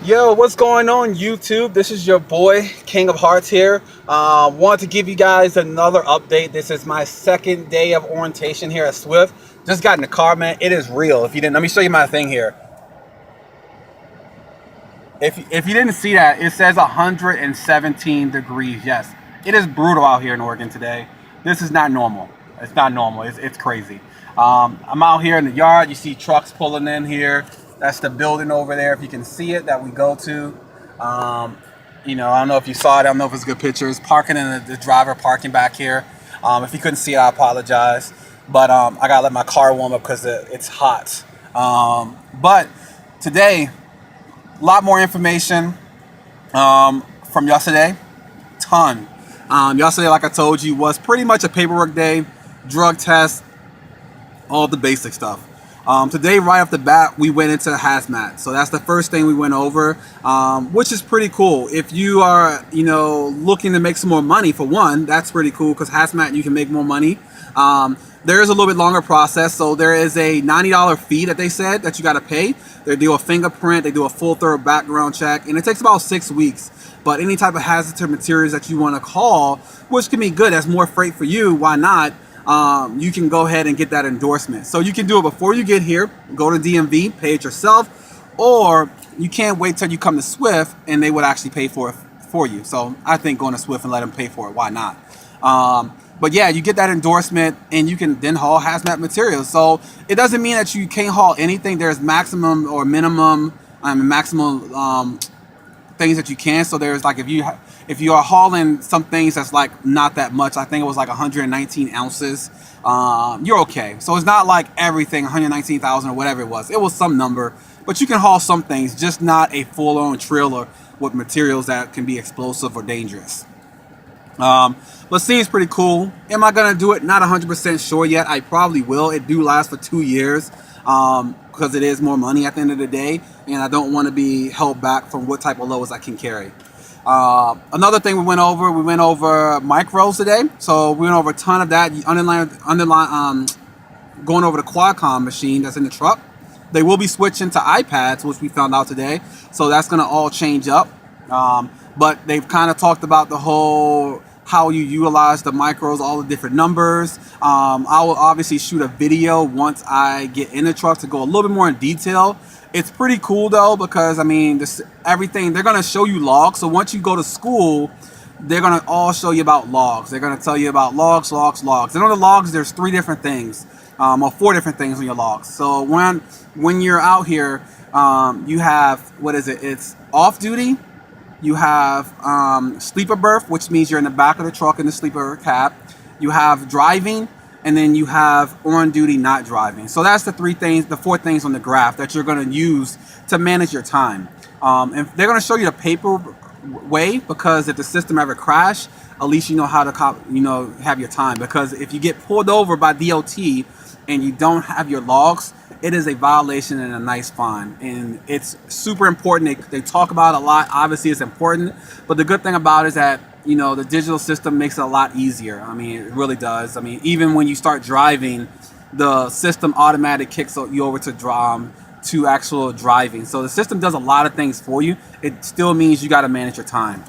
Yo, what's going on YouTube? This is your boy King of Hearts here. Want to give you guys another update. This is my second day of orientation here at Swift. Just got in the car, man. It is real. If you didn't, let me show you my thing here. If you didn't see that, it says 117 degrees. Yes, it is brutal out here in Oregon today. This is not normal. It's not normal. It's crazy. I'm out here in the yard. You see trucks pulling in here. That's the building over there, if you can see it, that we go to. I don't know if you saw it. I don't know if it's good pictures. Parking in the driver parking back here. If you couldn't see it, I apologize. But I gotta let my car warm up because it's hot. But today, a lot more information from yesterday. Ton. Yesterday, like I told you, was pretty much a paperwork day, drug test, all the basic stuff. Today, right off the bat, we went into hazmat. So that's the first thing we went over, which is pretty cool. If you are, looking to make some more money, for one, that's pretty cool because hazmat, you can make more money. There is a little bit longer process. So there is a $90 fee that they said that you got to pay. They do a fingerprint, they do a full thorough background check, and it takes about 6 weeks. But any type of hazardous materials that you want to call, which can be good, that's more freight for you, why not? You can go ahead and get that endorsement. So you can do it before you get here, go to DMV, pay it yourself, or you can't wait till you come to Swift and they would actually pay for it for you. So I think going to Swift and let them pay for it, why not? But yeah, you get that endorsement and you can then haul hazmat materials. So it doesn't mean that you can't haul anything. There's maximum or minimum, maximum things that you can. So there's like if you are hauling some things that's like not that much, I think it was like 119 ounces, you're okay. So it's not like everything 119,000 or whatever it was. It was some number, but you can haul some things, just not a full-on trailer with materials that can be explosive or dangerous. But seems pretty cool. Am I gonna do it? Not 100% sure yet. I probably will. It do last for 2 years. Because it is more money at the end of the day, and I don't want to be held back from what type of loads I can carry. Another thing we went over micros today. So we went over a ton of that. Going over the Qualcomm machine that's in the truck. They will be switching to iPads, which we found out today. So that's going to all change up. But they've kind of talked about the whole how you utilize the micros, all the different numbers. I will obviously shoot a video once I get in the truck to go a little bit more in detail. It's pretty cool though, because everything, they're gonna show you logs. So once you go to school, they're gonna all show you about logs. They're gonna tell you about logs. And on the logs, there's 3 different things, or 4 different things on your logs. So when you're out here, you have, it's off duty. You have sleeper berth, which means you're in the back of the truck in the sleeper cab. You have driving, and then you have on duty not driving. So that's the 4 things on the graph that you're going to use to manage your time. And they're going to show you the paper way, because if the system ever crash, at least you know how to have your time. Because if you get pulled over by DOT and you don't have your logs, it is a violation and a nice fine, and it's super important. They talk about it a lot. Obviously, it's important, but the good thing about it is that the digital system makes it a lot easier. I mean, it really does. I mean, even when you start driving, the system automatically kicks you over to actual driving. So the system does a lot of things for you. It still means you got to manage your time.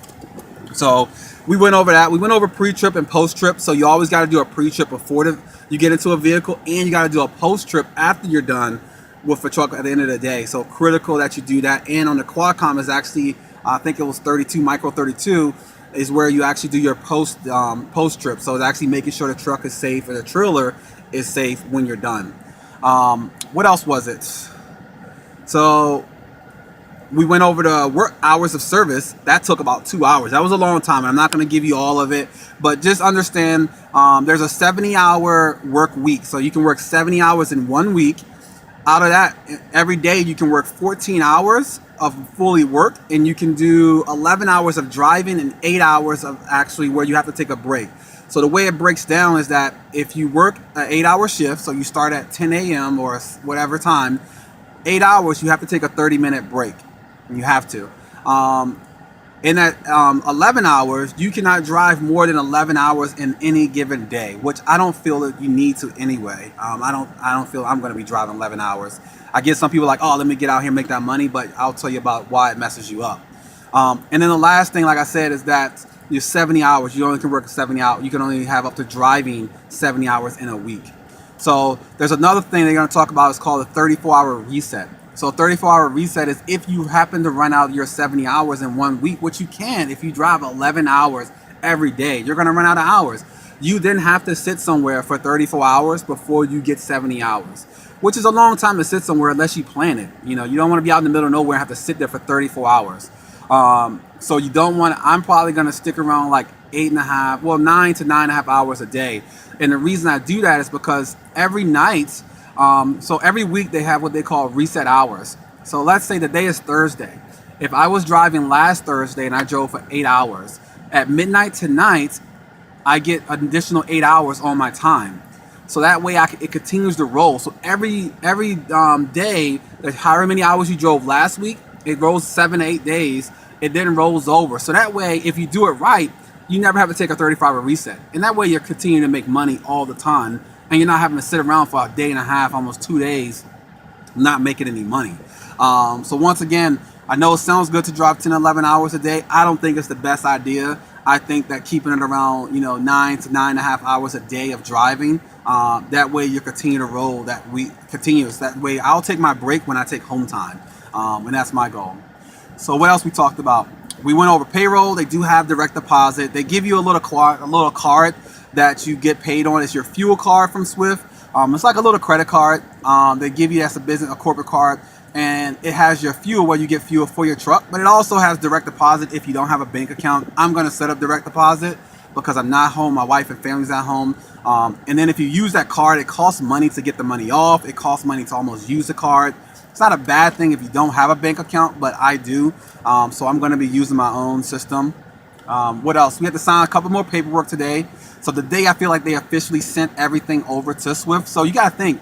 So we went over that. We went over pre-trip and post-trip. So you always got to do a pre-trip before you get into a vehicle, and you got to do a post-trip after you're done with a truck at the end of the day. So critical that you do that. And on the Qualcomm is actually, I think it was 32, micro 32, is where you actually do your post-trip. So it's actually making sure the truck is safe and the trailer is safe when you're done. What else was it? So we went over the work hours of service. That took about 2 hours. That was a long time. I'm not going to give you all of it, but just understand there's a 70-hour work week. So you can work 70 hours in 1 week. Out of that, every day you can work 14 hours of fully work, and you can do 11 hours of driving and 8 hours of actually where you have to take a break. So the way it breaks down is that if you work an 8-hour shift, so you start at 10 a.m. or whatever time, 8 hours, you have to take a 30-minute break. You have to. In that 11 hours, you cannot drive more than 11 hours in any given day, which I don't feel that you need to anyway. I don't feel I'm going to be driving 11 hours. I get some people like, oh, let me get out here and make that money, but I'll tell you about why it messes you up. And then the last thing, like I said, is that you're 70 hours. You only can work 70 hours. You can only have up to driving 70 hours in a week. So there's another thing they're going to talk about. It's called a 34-hour reset. So a 34-hour reset is if you happen to run out your 70 hours in 1 week, which you can if you drive 11 hours every day, you're going to run out of hours. You then have to sit somewhere for 34 hours before you get 70 hours, which is a long time to sit somewhere unless you plan it. You know, you don't want to be out in the middle of nowhere and have to sit there for 34 hours. So you don't want to, I'm probably going to stick around like 9 to 9.5 hours a day. And the reason I do that is because every night, so every week they have what they call reset hours. So let's say the day is Thursday. If I was driving last Thursday and I drove for 8 hours, at midnight tonight, I get an additional 8 hours on my time. So that way it continues to roll. So every day, however many hours you drove last week, it rolls 7 to 8 days. It then rolls over. So that way, if you do it right, you never have to take a 35-hour reset. And that way you're continuing to make money all the time. And you're not having to sit around for a day and a half, almost 2 days, not making any money. So once again, I know it sounds good to drive 10, 11 hours a day. I don't think it's the best idea. I think that keeping it around, 9 to 9.5 hours a day of driving, that way you continue to roll that week continuous. That way I'll take my break when I take home time. And that's my goal. So what else we talked about? We went over payroll. They do have direct deposit. They give you a little card that you get paid on. It's your fuel card from Swift. It's like a little credit card. They give you as a corporate card, and it has your fuel where you get fuel for your truck, but it also has direct deposit if you don't have a bank account. I'm going to set up direct deposit because I'm not home. My wife and family's at home. And then if you use that card, it costs money to get the money off. It costs money to almost use the card. It's not a bad thing if you don't have a bank account, but I do. So I'm going to be using my own system. What else? We had to sign a couple more paperwork today. So today I feel like they officially sent everything over to Swift. So you got to think.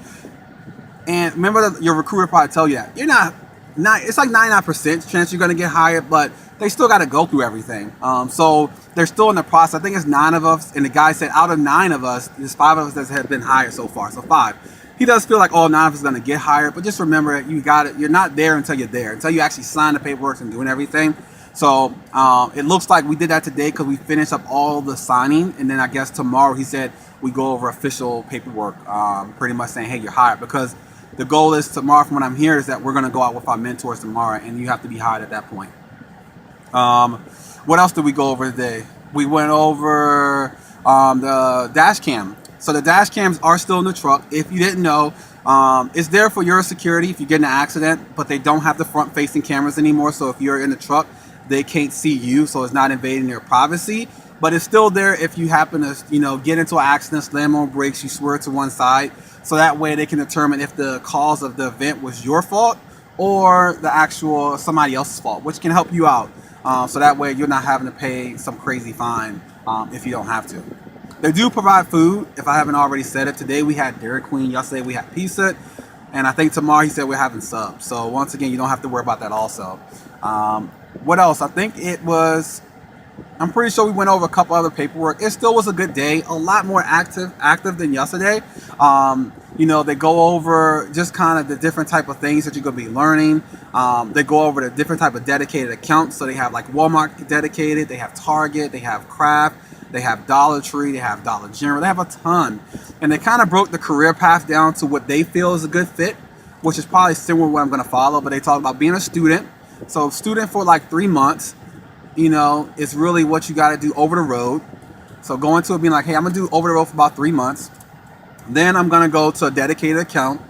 And remember that your recruiter probably tell you that. You're not it's like 99% chance you're going to get hired, but they still got to go through everything. So they're still in the process. I think it's 9 of us. And the guy said out of 9 of us, there's 5 of us that have been hired so far. So 5. He does feel like all 9 of us are going to get hired, but just remember you got it. You're not there until you're there, until you actually sign the paperwork and doing everything. So it looks like we did that today because we finished up all the signing, and then I guess tomorrow he said we go over official paperwork, pretty much saying, hey, you're hired. Because the goal is tomorrow, from what I'm hearing, is that we're going to go out with our mentors tomorrow, and you have to be hired at that point. What else did we go over today? We went over the dash cam. So the dash cams are still in the truck. If you didn't know, it's there for your security if you get in an accident, but they don't have the front-facing cameras anymore. So if you're in the truck, they can't see you, so it's not invading their privacy. But it's still there if you happen to, get into an accident, slam on brakes, you swerve to one side. So that way they can determine if the cause of the event was your fault or the actual somebody else's fault, which can help you out. So that way you're not having to pay some crazy fine if you don't have to. They do provide food, if I haven't already said it. Today we had Dairy Queen. Yesterday we had pizza. And I think tomorrow he said we're having subs. So once again, you don't have to worry about that also. What else? I think I'm pretty sure we went over a couple other paperwork. It still was a good day. A lot more active than yesterday. They go over just kind of the different type of things that you're going to be learning. They go over the different type of dedicated accounts. So they have like Walmart dedicated. They have Target. They have Kraft. They have Dollar Tree, they have Dollar General, they have a ton. And they kind of broke the career path down to what they feel is a good fit, which is probably similar to what I'm going to follow. But they talk about being a student. So student for like 3 months, is really what you got to do over the road. So go into it being like, hey, I'm going to do over the road for about 3 months. Then I'm going to go to a dedicated account.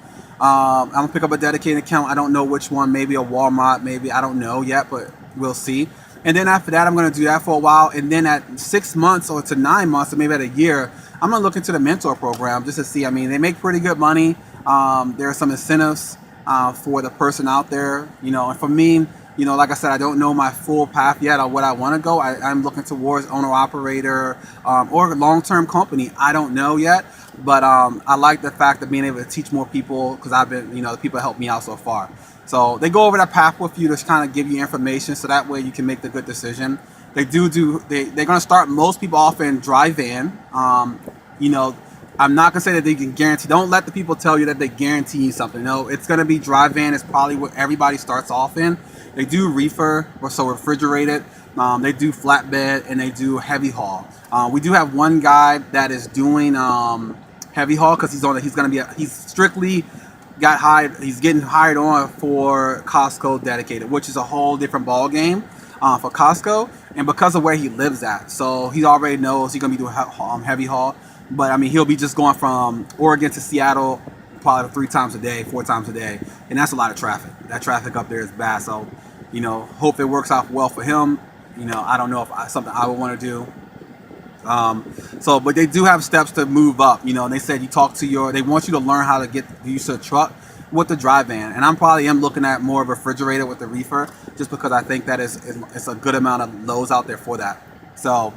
I'm going to pick up a dedicated account. I don't know which one, maybe a Walmart, maybe, I don't know yet, but we'll see. And then after that, I'm going to do that for a while. And then at 6 months or to 9 months or maybe at a year, I'm going to look into the mentor program just to see. I mean, they make pretty good money. There are some incentives. for the person out there. And for me, like I said, I don't know my full path yet on what I want to go. I'm looking towards owner-operator or long-term company. I don't know yet, but I like the fact of being able to teach more people because I've been, the people helped me out so far. So they go over that path with you to kind of give you information so that way you can make the good decision. They're going to start most people off in dry van. I'm not going to say that they can guarantee. Don't let the people tell you that they guarantee you something. No, it's going to be dry van is probably what everybody starts off in. They do reefer, or so refrigerated. They do flatbed, and they do heavy haul. We do have one guy that is doing heavy haul because he's strictly got hired. He's getting hired on for Costco dedicated, which is a whole different ball game for Costco, and because of where he lives at. So he already knows he's gonna be doing heavy haul. But I mean, he'll be just going from Oregon to Seattle probably 3 times a day, 4 times a day, and that's a lot of traffic. That traffic up there is bad. So, hope it works out well for him. I don't know if something I would want to do. But they do have steps to move up. And they said they want you to learn how to get used to a truck with the dry van, and I'm probably looking at more of a refrigerator with the reefer, just because I think that it's a good amount of loads out there for that. So.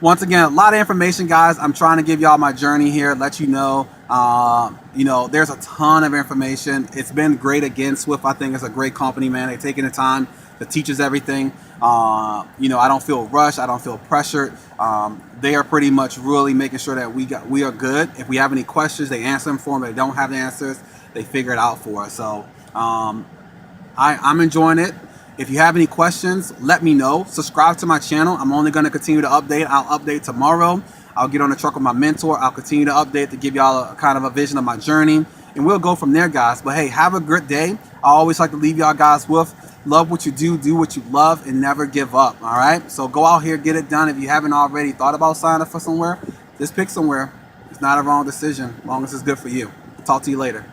Once again, a lot of information, guys. I'm trying to give y'all my journey here, let you know. There's a ton of information. It's been great again. Swift, I think, is a great company, man. They're taking the time to teach us everything. I don't feel rushed. I don't feel pressured. They are pretty much really making sure that we are good. If we have any questions, they answer them for them. If they don't have the answers, they figure it out for us. So I'm enjoying it. If you have any questions, let me know. Subscribe to my channel. I'm only going to continue to update. I'll update tomorrow. I'll get on the truck with my mentor. I'll continue to update to give y'all a kind of a vision of my journey. And we'll go from there, guys. But hey, have a good day. I always like to leave y'all guys with love what you do what you love, and never give up. All right? So go out here, get it done. If you haven't already thought about signing up for somewhere, just pick somewhere. It's not a wrong decision as long as it's good for you. Talk to you later.